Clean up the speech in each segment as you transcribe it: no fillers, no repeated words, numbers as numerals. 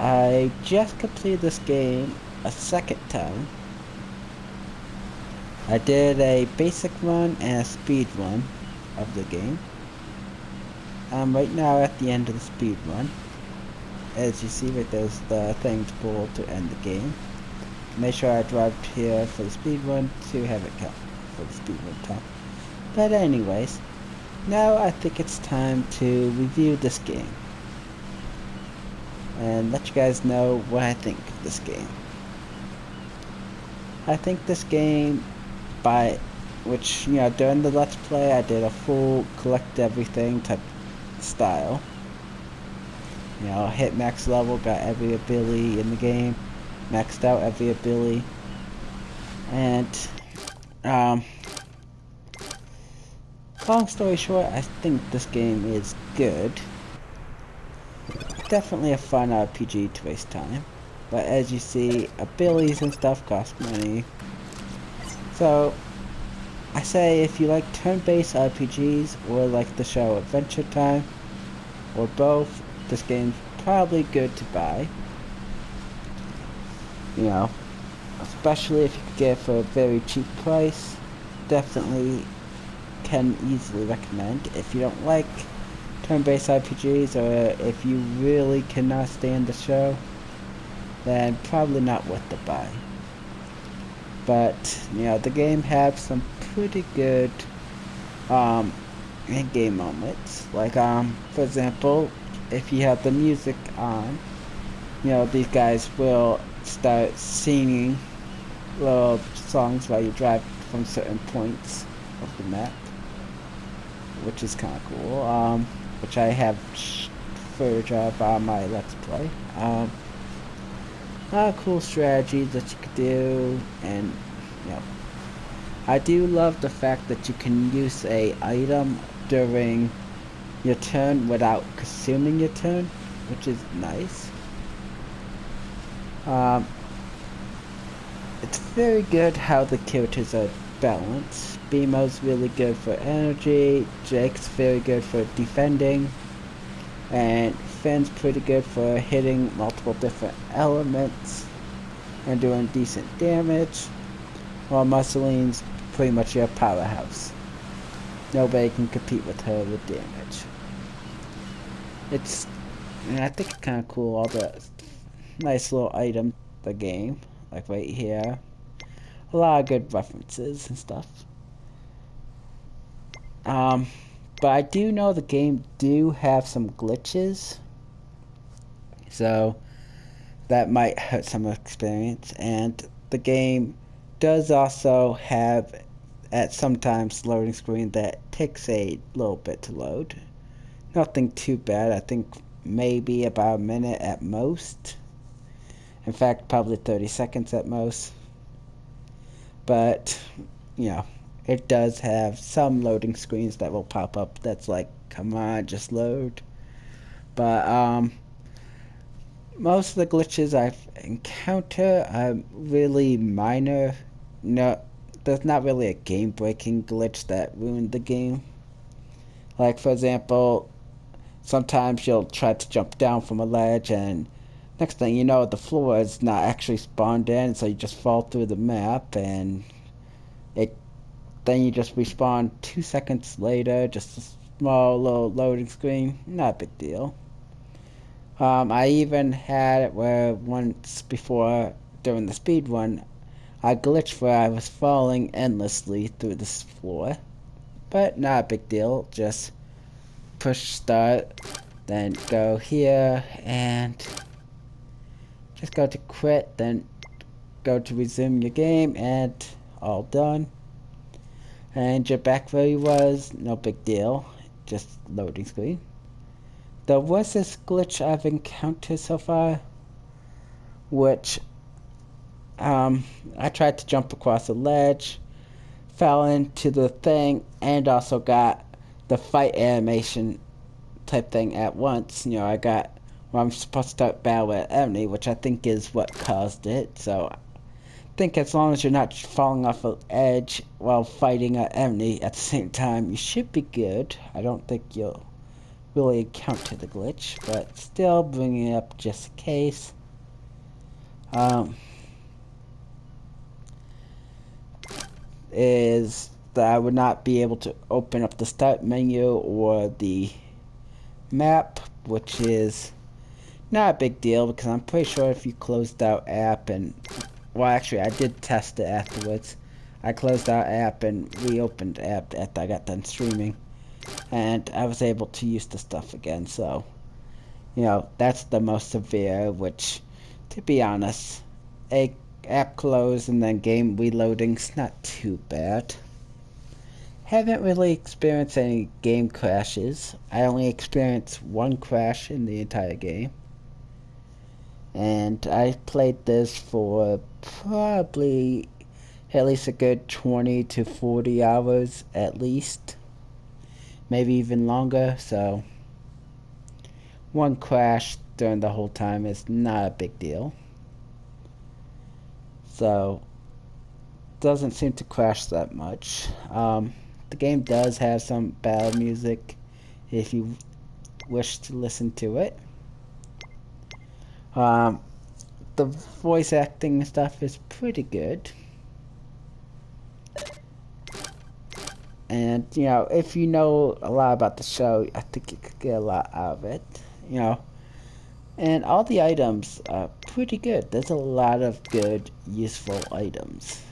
I just completed this game a second time. I did a basic run and a speed run of the game. I'm right now at the end of the speed run. As you see, right there's the thing to pull to end the game. Make sure I drive here for the speed run to have it count for the speed run time. But anyways, now I think it's time to review this game and let you guys know what I think of this game. I think this game, by which, during the Let's Play I did a full collect everything type style. Hit max level, got every ability in the game, maxed out every ability, and long story short, I think this game is good. Definitely a fun RPG to waste time, but as you see, abilities and stuff cost money. So I say if you like turn-based RPGs or like the show Adventure Time, or both, this game's probably good to buy. Especially if you could get it for a very cheap price. Definitely can easily recommend. If you don't like turn-based RPGs, or if you really cannot stand the show, then probably not worth the buy. But the game has some pretty good in-game moments. Like for example, if you have the music on, these guys will start singing little songs while you drive from certain points of the map, which is kind of cool. Which I have footage of on my Let's Play. A lot of cool strategies that you could do, and I do love the fact that you can use a item during your turn without consuming your turn, which is nice. It's very good how the characters are balanced. Beamo's really good for energy, Jake's very good for defending, and Finn's pretty good for hitting multiple different elements and doing decent damage, while Musceline's pretty much your powerhouse. Nobody can compete with her with damage. I think it's kind of cool, all the nice little items in the game, like right here. A lot of good references and stuff. But I do know the game do have some glitches, so that might hurt some experience. And the game does also have, at sometimes, loading screen that takes a little bit to load. Nothing too bad. I think maybe about a minute at most. In fact, probably 30 seconds at most. But, it does have some loading screens that will pop up that's like, come on, just load. But, most of the glitches I've encountered are really minor. No, there's not really a game-breaking glitch that ruined the game. Like, for example, sometimes you'll try to jump down from a ledge, and next thing you know, the floor is not actually spawned in, so you just fall through the map, and then you just respawn 2 seconds later, just a small little loading screen, not a big deal. I even had it where once before, during the speed run, I glitched where I was falling endlessly through this floor, but not a big deal. Just push start, then go here, and just go to quit, then go to resume your game, and all done. And you're back where you was, no big deal, just loading screen. The worstest glitch I've encountered so far, which I tried to jump across a ledge, fell into the thing, and also got the fight animation type thing at once. I got where I'm supposed to start battle at enemy, which I think is what caused it. So I think as long as you're not falling off an edge while fighting an enemy at the same time, you should be good. I don't think you'll really encounter the glitch, but still bringing it up just in case. Is that I would not be able to open up the start menu or the map, which is not a big deal because I'm pretty sure if you closed out app and, well, actually I did test it afterwards. I closed out app and reopened app after I got done streaming, and I was able to use the stuff again. So, you know, that's the most severe, which, to be honest, a app close and then game reloading's not too bad. Haven't really experienced any game crashes. I only experienced one crash in the entire game. And I played this for probably at least a good 20 to 40 hours at least. Maybe even longer, so one crash during the whole time is not a big deal. So, doesn't seem to crash that much. The game does have some battle music if you wish to listen to it. The voice acting and stuff is pretty good. And, you know, if you know a lot about the show, I think you could get a lot out of it. You know, and all the items are pretty good. There's a lot of good, useful items.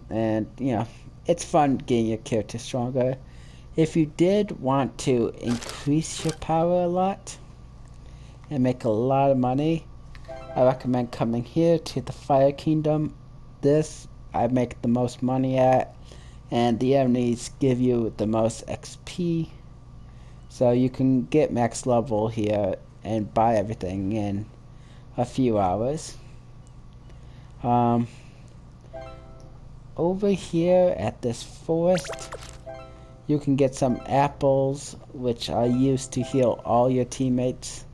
And, you know, it's fun getting your character stronger. If you did want to increase your power a lot and make a lot of money, I recommend coming here to the Fire Kingdom. This I make the most money at, and the enemies give you the most XP. So you can get max level here and buy everything in a few hours. Over here at this forest, you can get some apples, which are used to heal all your teammates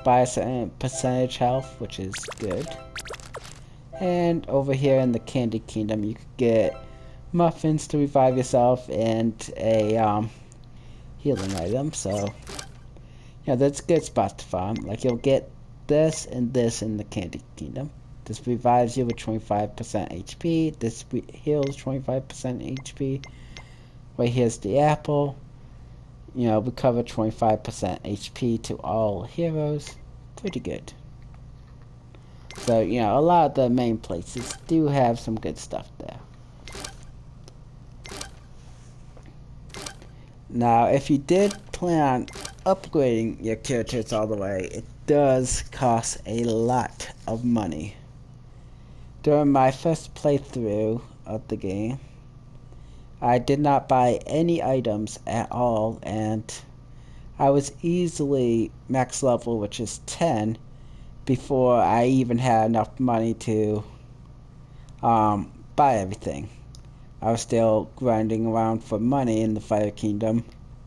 by a certain percentage health, which is good. And over here in the Candy Kingdom, you could get muffins to revive yourself and a healing item. So, yeah, that's a good spot to farm. Like, you'll get this and this in the Candy Kingdom. This revives you with 25% HP. This heals 25% HP. Right here's the apple. You know, recover 25% HP to all heroes. Pretty good. So, you know, a lot of the main places do have some good stuff there. Now, if you did plan on upgrading your characters all the way, it does cost a lot of money. During my first playthrough of the game, I did not buy any items at all, and I was easily max level, which is 10, before I even had enough money to buy everything. I was still grinding around for money in the Fire Kingdom,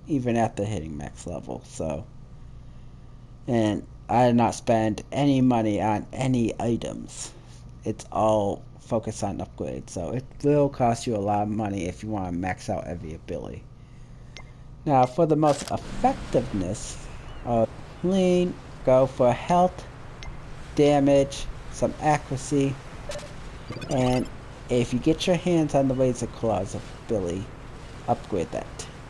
even after hitting max level. So, and I did not spend any money on any items. It's all focused on upgrades, so it will cost you a lot of money if you want to max out every ability. Now, for the most effectiveness of lean, go for health, damage, some accuracy, and if you get your hands on the Razor Claws ability, upgrade that.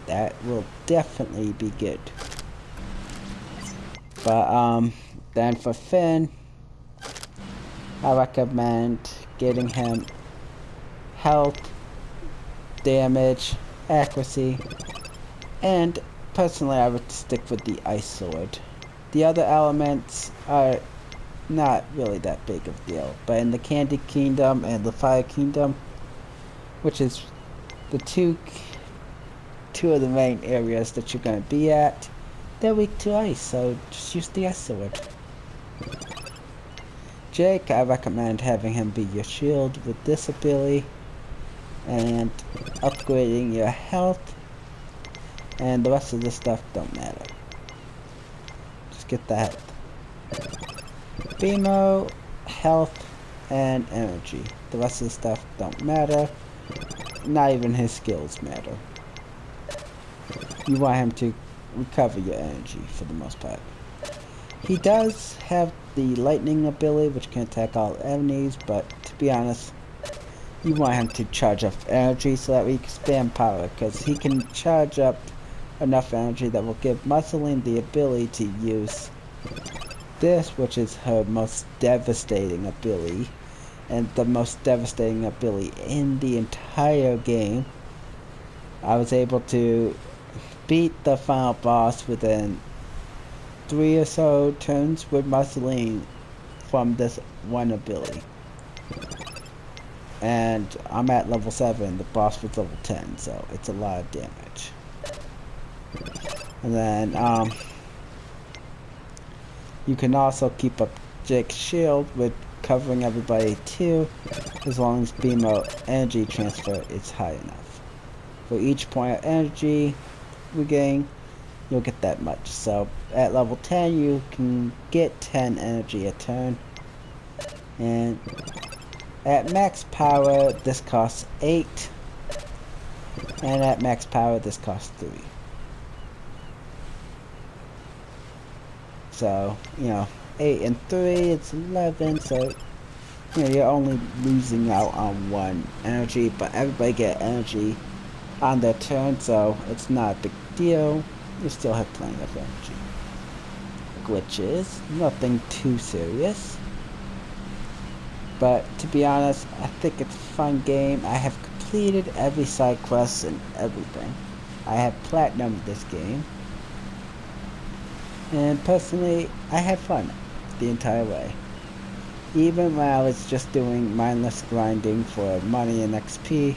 That will definitely be good. But then for Finn, I recommend getting him health, damage, accuracy, and personally I would stick with the Ice Sword. The other elements are not really that big of a deal, but in the Candy Kingdom and the Fire Kingdom, which is the two of the main areas that you're going to be at, they're weak to ice, so just use the Ice Sword. Jake, I recommend having him be your shield with this ability, and upgrading your health, and the rest of this stuff don't matter. Just get the health. Bimo, health, and energy. The rest of the stuff don't matter. Not even his skills matter. You want him to recover your energy for the most part. He does have the lightning ability, which can attack all enemies, but to be honest, you want him to charge up energy so that we can spam power, because he can charge up enough energy that will give Muscling the ability to use this, which is her most devastating ability, and the most devastating ability in the entire game. I was able to beat the final boss within 3 or so turns with Muscling from this one ability. And I'm at level 7, the boss was level 10, so it's a lot of damage. And then, you can also keep up Jake's shield with covering everybody too, as long as beam of energy transfer is high enough. For each point of energy we gain, you'll get that much. So at level 10 you can get 10 energy a turn, and at max power this costs 8, and at max power this costs 3. So, 8 and 3, it's 11, so you're only losing out on 1 energy, but everybody get energy on their turn, so it's not a big deal. You still have plenty of energy. Glitches, nothing too serious. But to be honest, I think it's a fun game. I have completed every side quest and everything. I have platinum this game. And personally, I had fun the entire way. Even when I was just doing mindless grinding for money and XP,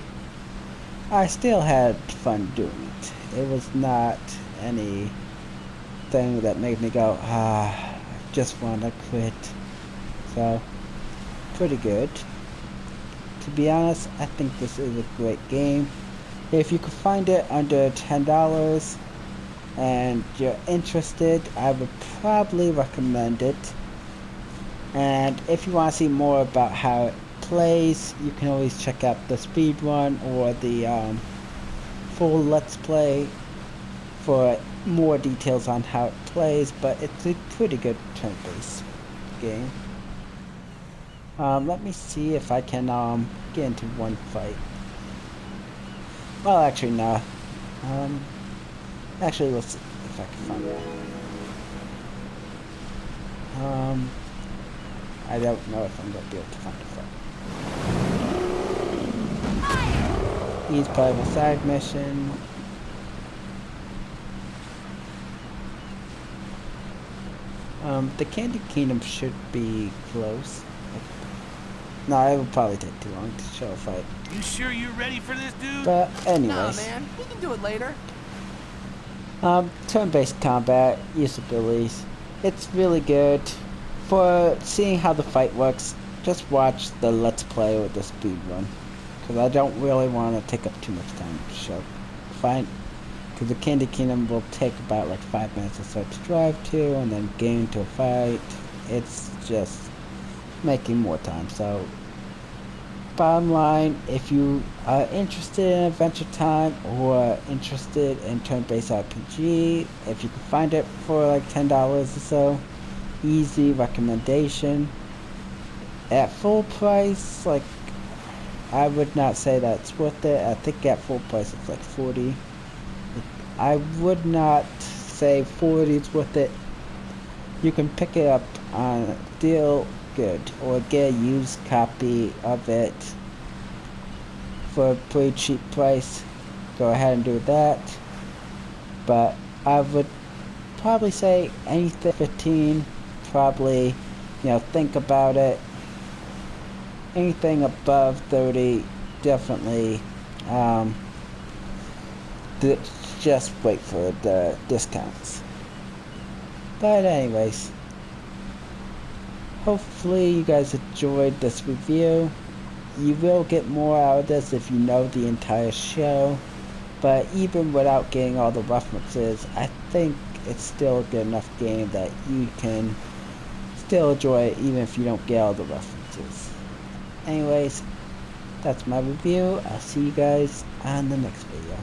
I still had fun doing it. It was not anything that made me go, I just want to quit. So, pretty good. To be honest, I think this is a great game. If you could find it under $10 and you're interested, I would probably recommend it. And if you want to see more about how it plays, you can always check out the speedrun or the full let's play for more details on how it plays, but it's a pretty good turn-based game. Let me see if I can get into one fight. Well, actually no. Actually, let's see if I can find one. I don't know if I'm going to be able to find a fight. He's part of a side mission. The Candy Kingdom should be close. No, it will probably take too long to show a fight. You sure you're ready for this, dude? But anyways. Nah, man. We can do it later. Turn-based combat, use abilities. It's really good. For seeing how the fight works, just watch the Let's Play with the speedrun. Because I don't really want to take up too much time to show fight. Because the Candy Kingdom will take about like 5 minutes or so to drive to, and then get into a fight. It's just making more time. So, bottom line, if you are interested in Adventure Time or interested in turn-based RPG, if you can find it for like $10 or so, easy recommendation. At full price, like, I would not say that's worth it. I think at full price it's like 40. I would not say 40 is worth it. You can pick it up on a deal good, or get a used copy of it for a pretty cheap price. Go ahead and do that. But I would probably say anything 15, probably, think about it. Anything above 30, definitely, just wait for the discounts. But anyways, hopefully you guys enjoyed this review. You will get more out of this if you know the entire show, but even without getting all the references, I think it's still a good enough game that you can still enjoy it even if you don't get all the references. Anyways, that's my review. I'll see you guys on the next video.